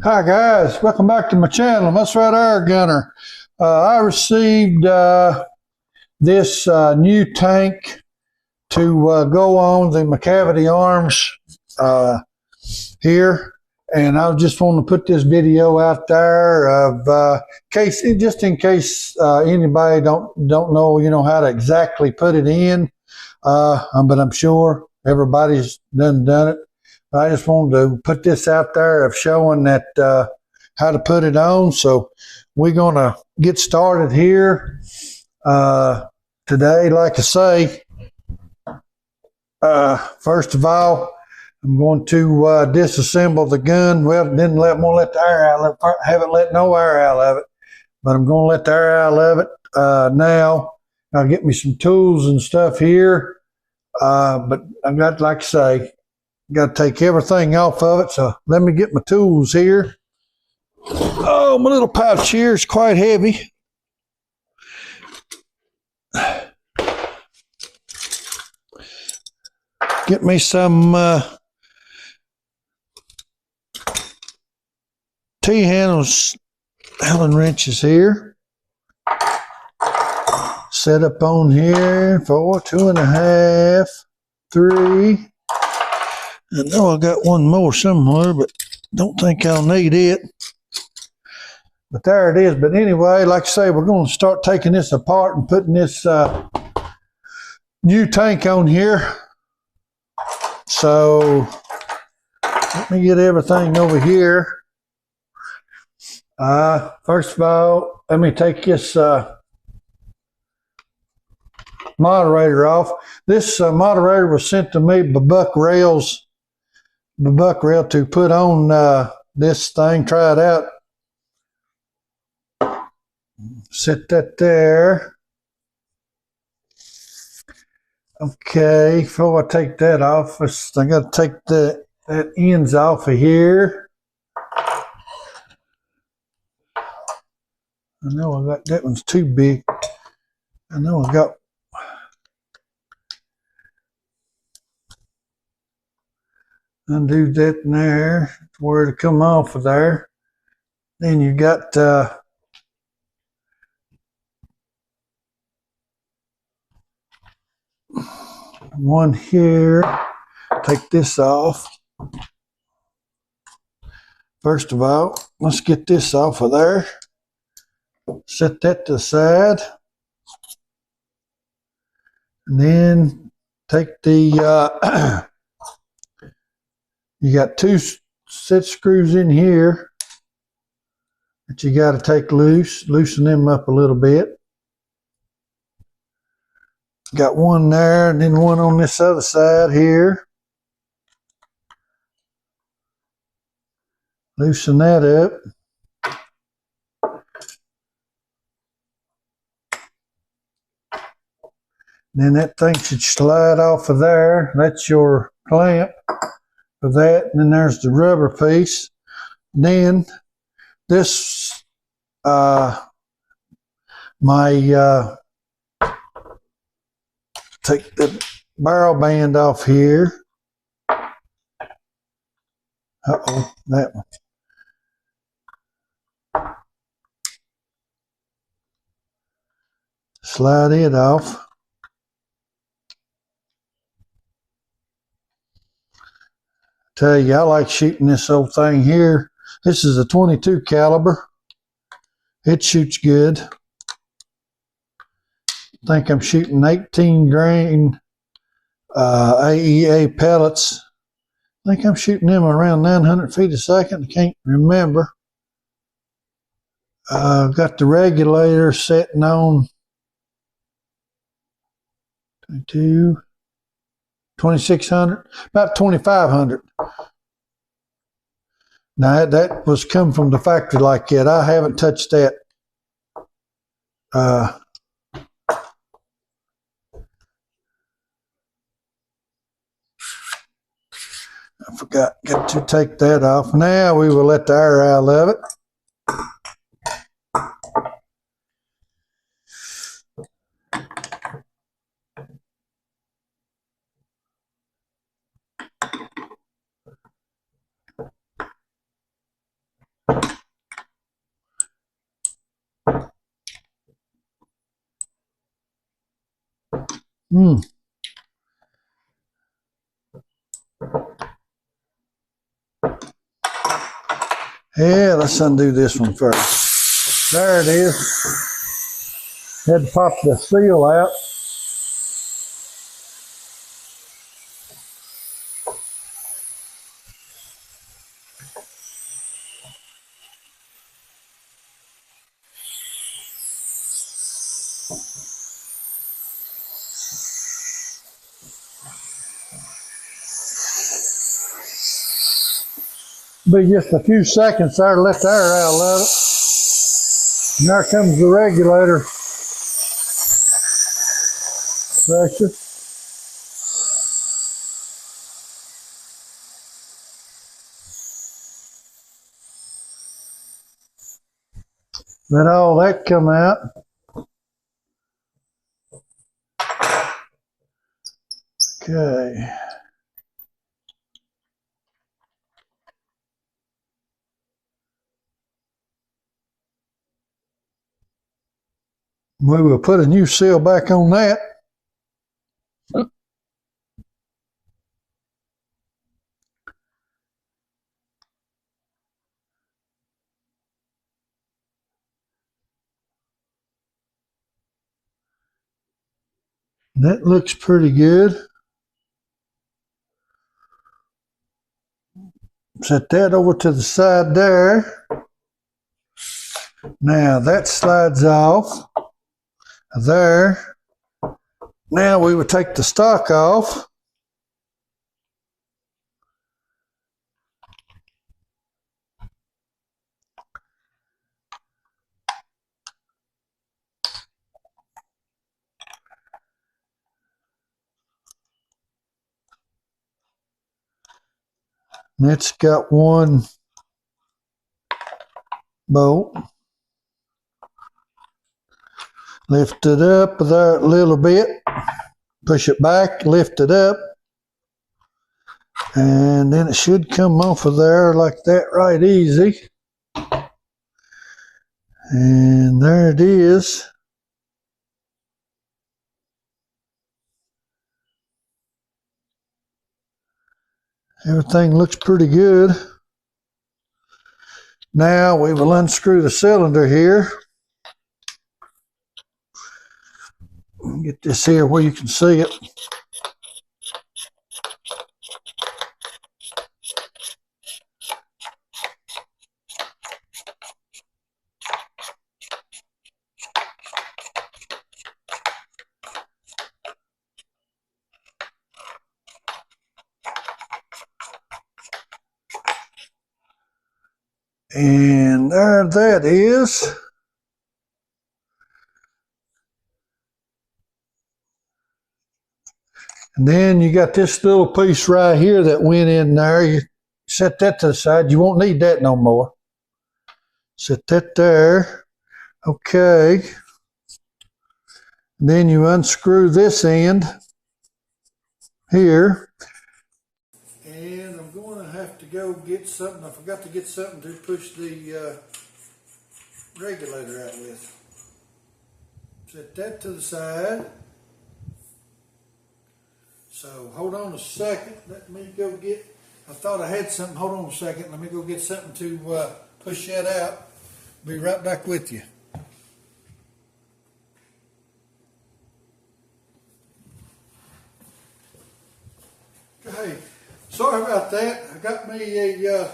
Hi guys, welcome back to my channel. That's right, Air Gunner. I received this new tank to go on the Mactivity arms here, and I just want to put this video out there of just in case anybody don't know how to exactly put it in, but I'm sure everybody's done it. I just wanted to put this out there of showing that how to put it on. So we're going to get started here today. Like I say, first of all, I'm going to disassemble the gun. Well, didn't let the air out. Haven't let no air out of it, but I'm going to let the air out of it now. I'll get me some tools and stuff here. But I got, like I say, got to take everything off of it. So let me get my tools here. Oh, my little pouch here is quite heavy. Get me some T-handles Allen wrenches here. Set up on here for 2.5, 3. I know I got one more somewhere, but don't think I'll need it. But there it is. But anyway, like I say, we're going to start taking this apart and putting this new tank on here. So let me get everything over here. First of all, let me take this moderator off. This moderator was sent to me by Buck Rail to put on this thing, try it out. Set that there. Okay, before I take that off, I got to take that ends off of here. I know I got that one's too big. I know I got undo that in there where to come off of there. Then you got one here. Take this off. First of all, let's get this off of there. Set that to the side. And then take the you got 2 set screws in here that you got to take loose, loosen them up a little bit. Got one there, and then one on this other side here. Loosen that up. Then that thing should slide off of there. That's your clamp for that. And then there's the rubber piece. Then this, take the barrel band off here. Uh-oh, that one. Slide it off. Tell you, I like shooting this old thing here. This is a 22 caliber. It shoots good. I think I'm shooting 18 grain AEA pellets. I think I'm shooting them around 900 feet a second. I can't remember. Got the regulator setting on 2600, about 2500. Now that was come from the factory like that. I haven't touched that. I forgot to take that off. Now we will let the air out of it. Yeah, let's undo this one first. There it is. Had to pop the seal out. Be just a few seconds there to let the air out of it. And there comes the regulator pressure. Let all that come out. Okay. We will put a new seal back on that. That looks pretty good. Set that over to the side there. Now that slides off there. Now we would take the stock off. And it's got one bolt. Lift it up there a little bit. Push it back, lift it up. And then it should come off of there like that right easy. And there it is. Everything looks pretty good. Now we will unscrew the cylinder here. Get this here where you can see it. And there that is. And then you got this little piece right here that went in there. You set that to the side. You won't need that no more. Set that there. Okay. Then you unscrew this end here. And I'm going to have to go get something. I forgot to get something to push the regulator out with. Set that to the side. So hold on a second. Let me go get, I thought I had something. Hold on a second. Let me go get something to push that out. Be right back with you. Okay, sorry about that. I got me a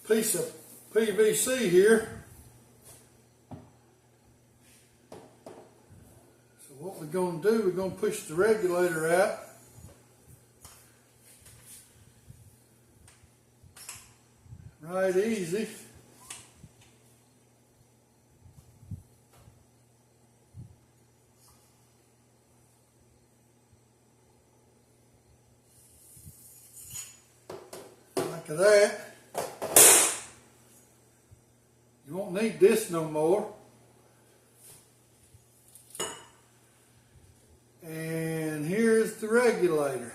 piece of PVC here. So what we're going to do, we're going to push the regulator out. Right easy. Like that. You won't need this no more. And here's the regulator.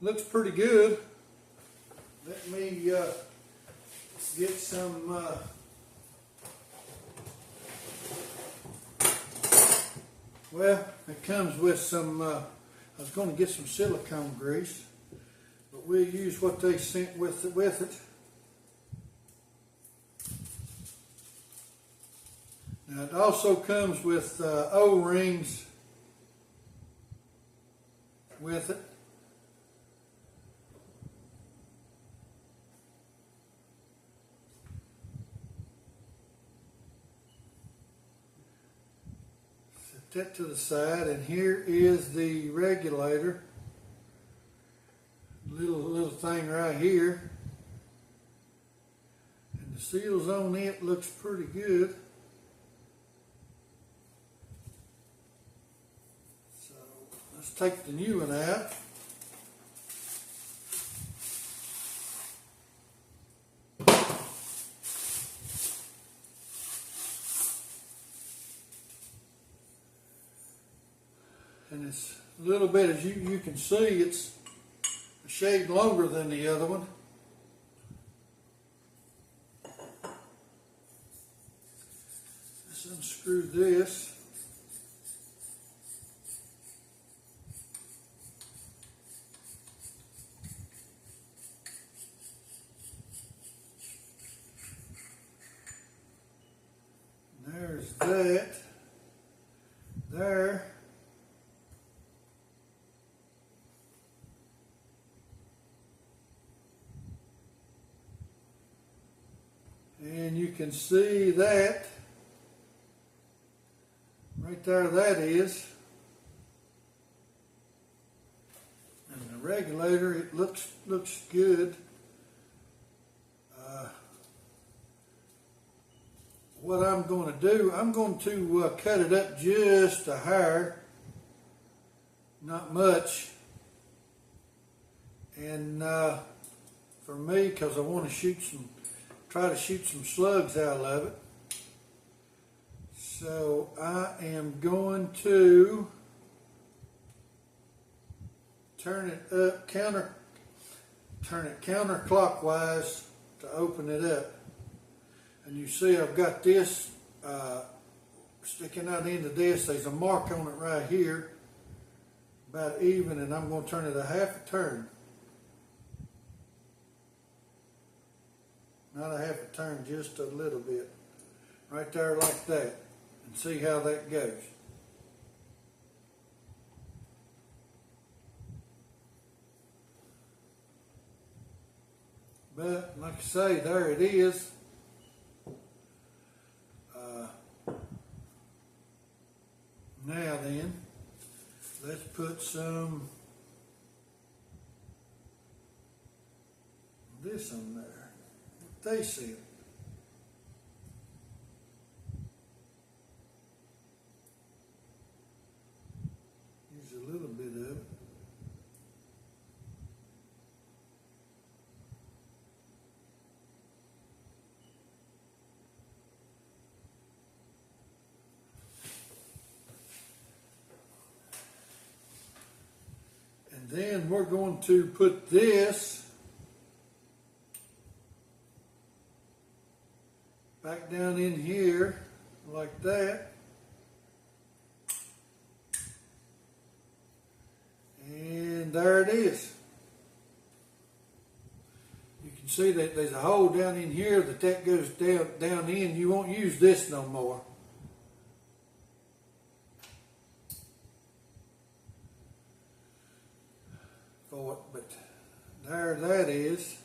Looks pretty good. Let me get some well, it comes with some, I was going to get some silicone grease, but we'll use what they sent with it. Now it also comes with O-rings with it. Set that to the side, and here is the regulator. Little thing right here. And the seals on it looks pretty good. So let's take the new one out. And it's a little bit, as you can see, it's a shade longer than the other one. Let's unscrew this. There's that. There. And you can see that right there, that is. And the regulator, it looks good. What I'm going to do, I'm going to cut it up just a hair, not much. And for me, because I want to try to shoot some slugs out of it. So I am going to turn it counterclockwise to open it up. And you see I've got this sticking out into this. There's a mark on it right here, about even, and I'm going to turn it a half a turn. Not a half a turn, just a little bit. Right there like that. And see how that goes. But like I say, there it is. Now then, let's put some this on there. What they said. Use a little bit of it. And then we're going to put this back down in here like that. And there it is. You can see that there's a hole down in here that goes down in. You won't use this no more. But there that is.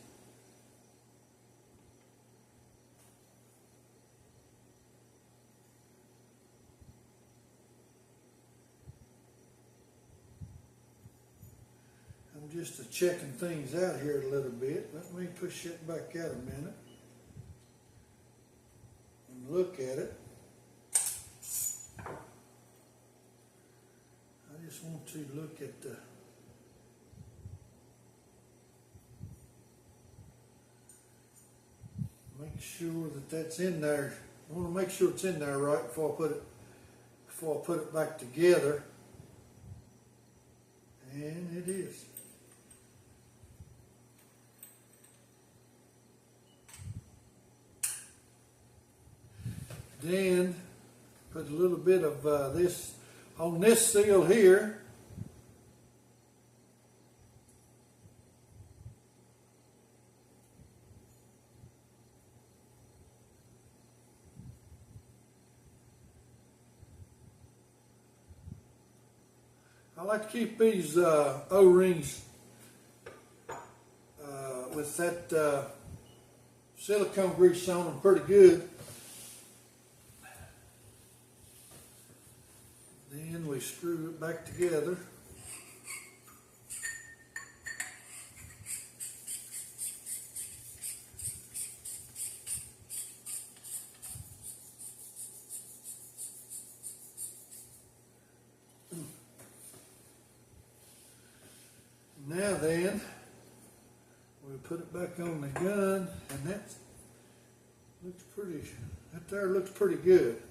I'm just checking things out here a little bit. Let me push it back out a minute and look at it. I just want to look at the make sure that that's in there. I want to make sure it's in there right before I put it back together. And it is. Then put a little bit of this on this seal here. I like to keep these O-rings with that silicone grease on them pretty good. Then we screw it back together. Now then, we put it back on the gun, and that looks pretty. That there looks pretty good.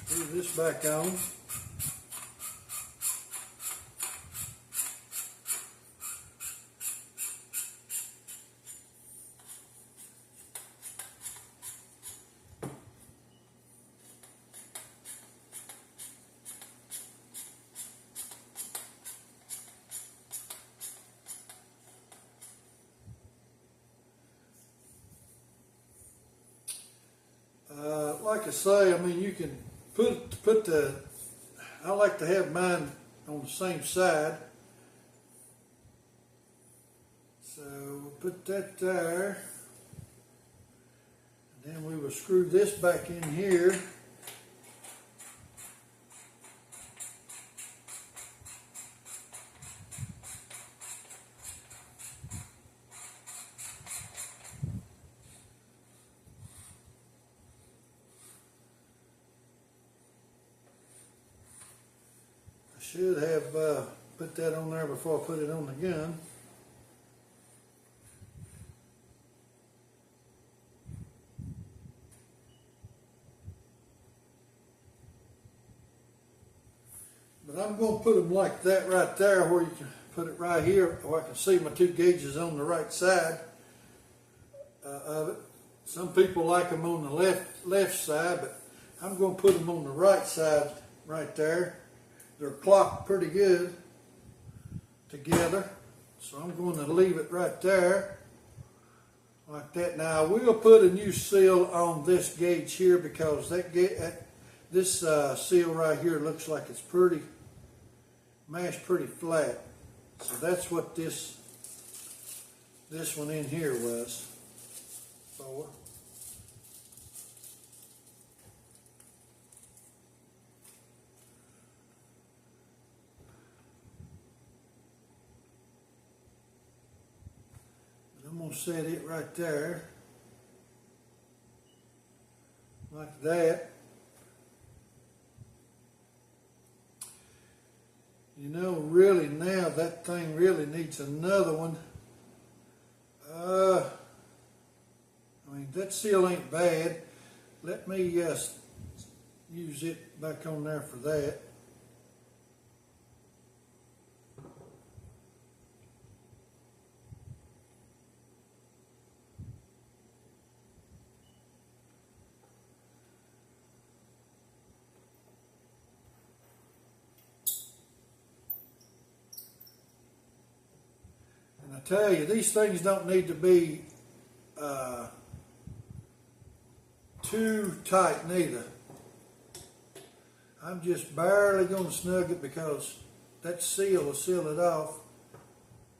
Screw this back on. Like I say, I mean, you can put the. I like to have mine on the same side. So we'll put that there, and then we will screw this back in here. Should have put that on there before I put it on the gun. But I'm going to put them like that right there, where you can put it right here, where I can see my two gauges on the right side of it. Some people like them on the left side, but I'm going to put them on the right side right there. They're clocked pretty good together, so I'm going to leave it right there like that. Now I will put a new seal on this gauge here, because this seal right here looks like it's pretty mashed pretty flat. So that's what this one in here was for. I'm going to set it right there, like that. You know, really now that thing really needs another one. I mean, that seal ain't bad. Let me use it back on there for that. And I tell you, these things don't need to be too tight neither. I'm just barely going to snug it, because that seal will seal it off.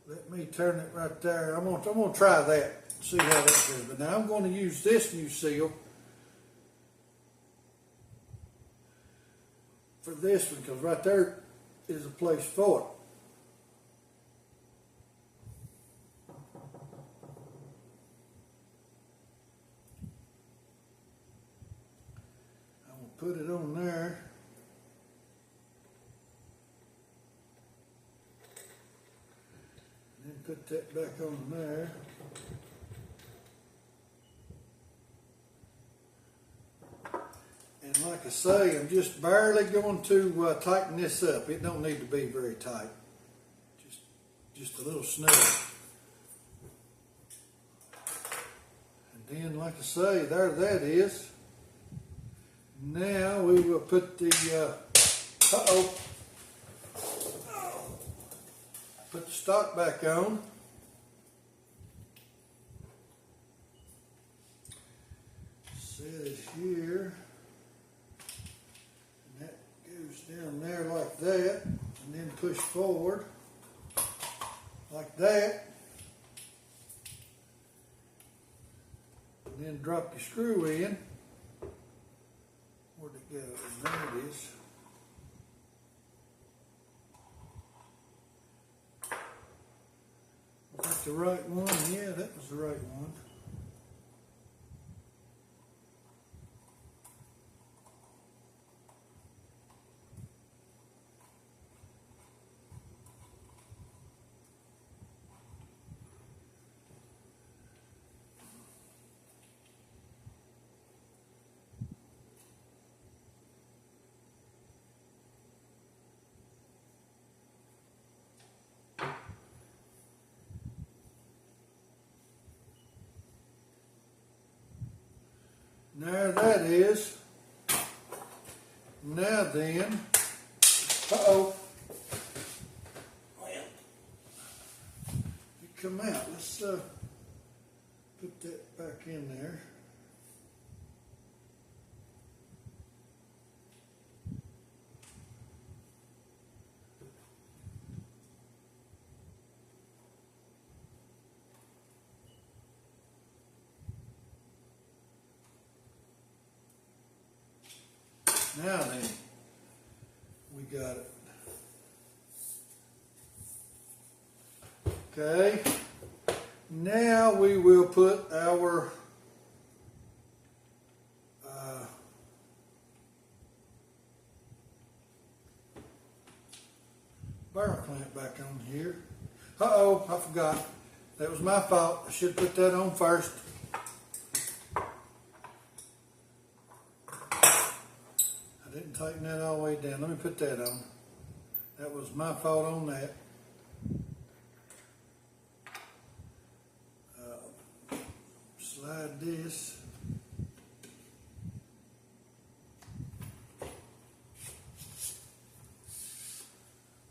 Let me turn it right there. I'm going to try that, see how that goes. But now I'm going to use this new seal for this one, because right there is a place for it. Put it on there. And then put that back on there. And Like I say, I'm just barely going to tighten this up. It don't need to be very tight. Just a little snug. And then, like I say, there that is. Now we will put the, put the stock back on. Set it here. And that goes down there like that. And then push forward like that. And then drop your screw in. Where'd it go? There it is. Was that the right one? Yeah, that was the right one. There that is. Now then, well, it come out. Let's put that back in there. Now then, we got it. Okay, now we will put our barrel clamp back on here. Uh-oh, I forgot. That was my fault. I should put that on first. I didn't tighten that all the way down. Let me put that on. That was my fault on that. Slide this.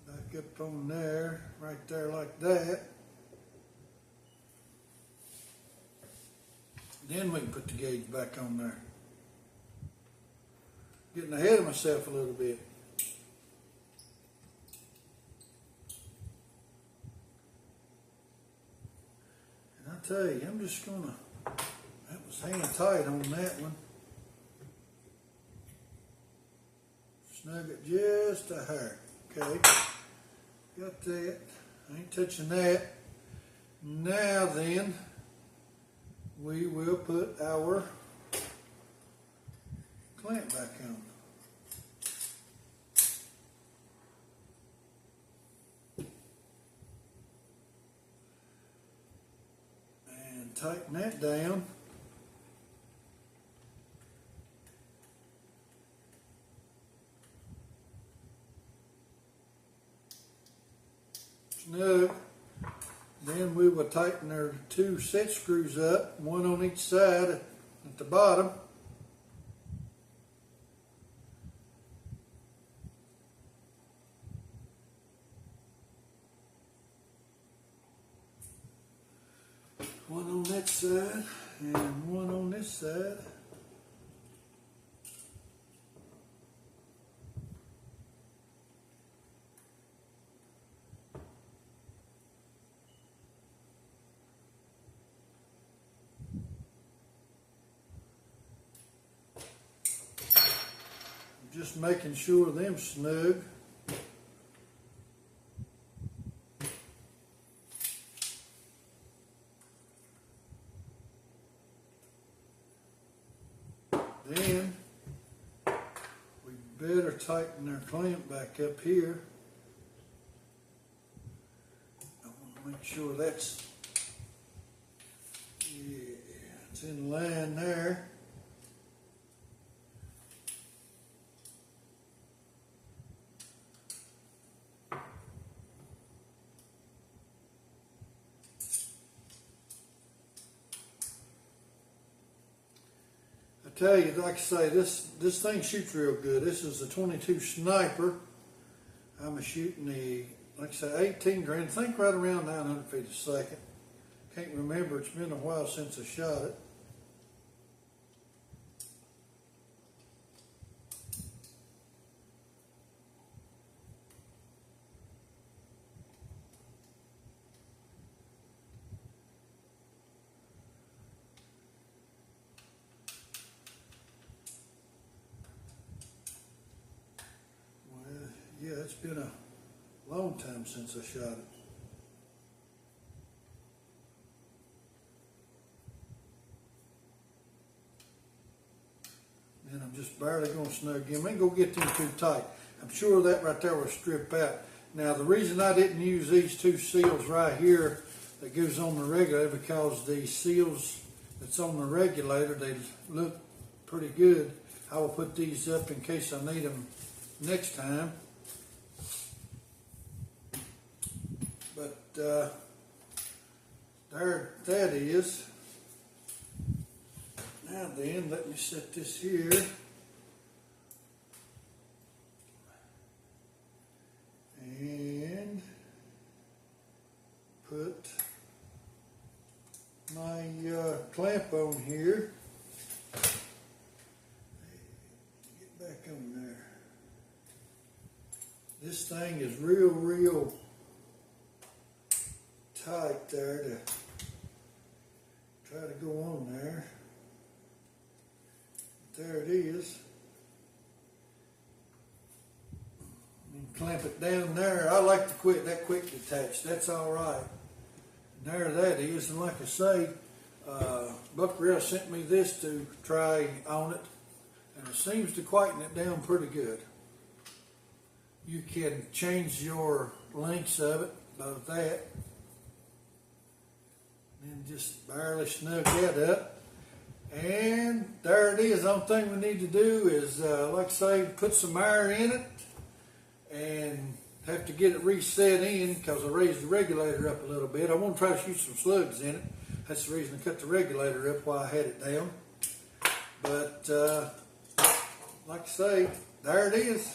Back up on there, right there like that. Then we can put the gauge back on there. Getting ahead of myself a little bit. And I tell you, I'm just gonna, that was hand tight on that one. Snug it just a hair. Okay, got that. I ain't touching that. Now then, we will put our clamp back on. And tighten that down. Snug. Then we will tighten our two set screws up, one on each side at the bottom. One on that side and one on this side. Just making sure them snug. Then we better tighten our clamp back up here. I want to make sure that's, yeah, it's in line there. tell you, like I say, this thing shoots real good. This is a 22 Sniper. I'm shooting the, like I say, 18 grain. I think right around 900 feet a second. Can't remember. It's been a while since I shot it. Yeah, it's been a long time since I shot it. And I'm just barely going to snug in. I ain't going to get them too tight. I'm sure that right there will strip out. Now, the reason I didn't use these two seals right here that goes on the regulator, because the seals that's on the regulator, they look pretty good. I will put these up in case I need them next time. But there that is. Now then, let me set this here. And put my clamp on here. Get back on there. This thing is real tight there to try to go on there. There it is. And clamp it down there. I like to quit that quick detach. That's all right. And there that is. And like I say, Buckaroo sent me this to try on it, and it seems to quieten it down pretty good. You can change your lengths of it about that. And just barely snug that up. And there it is. The only thing we need to do is, like I say, put some air in it and have to get it reset in because I raised the regulator up a little bit. I want to try to shoot some slugs in it. That's the reason I cut the regulator up while I had it down. But like I say, there it is.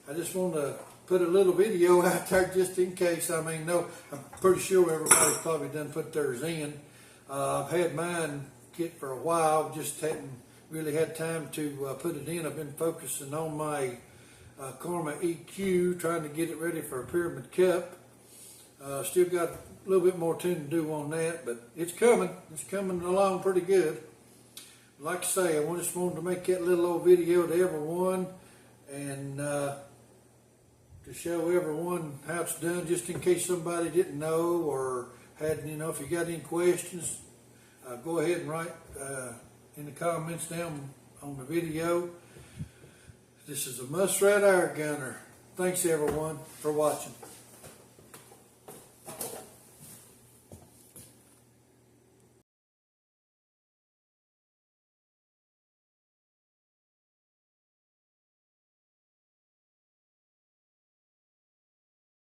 I just want to put a little video out there just in case. I mean, no, I'm pretty sure everybody's probably done put theirs in. I've had mine kit for a while, just hadn't really had time to put it in. I've been focusing on my Karma EQ, trying to get it ready for a Pyramid Cup. Still got a little bit more tuning to do on that, but it's coming. It's coming along pretty good. Like I say, I just wanted to make that little old video to everyone and to show everyone how it's done, just in case somebody didn't know or had, you know, if you got any questions, go ahead and write in the comments down on the video. This is a Muskrat Air Gunner. Thanks everyone for watching.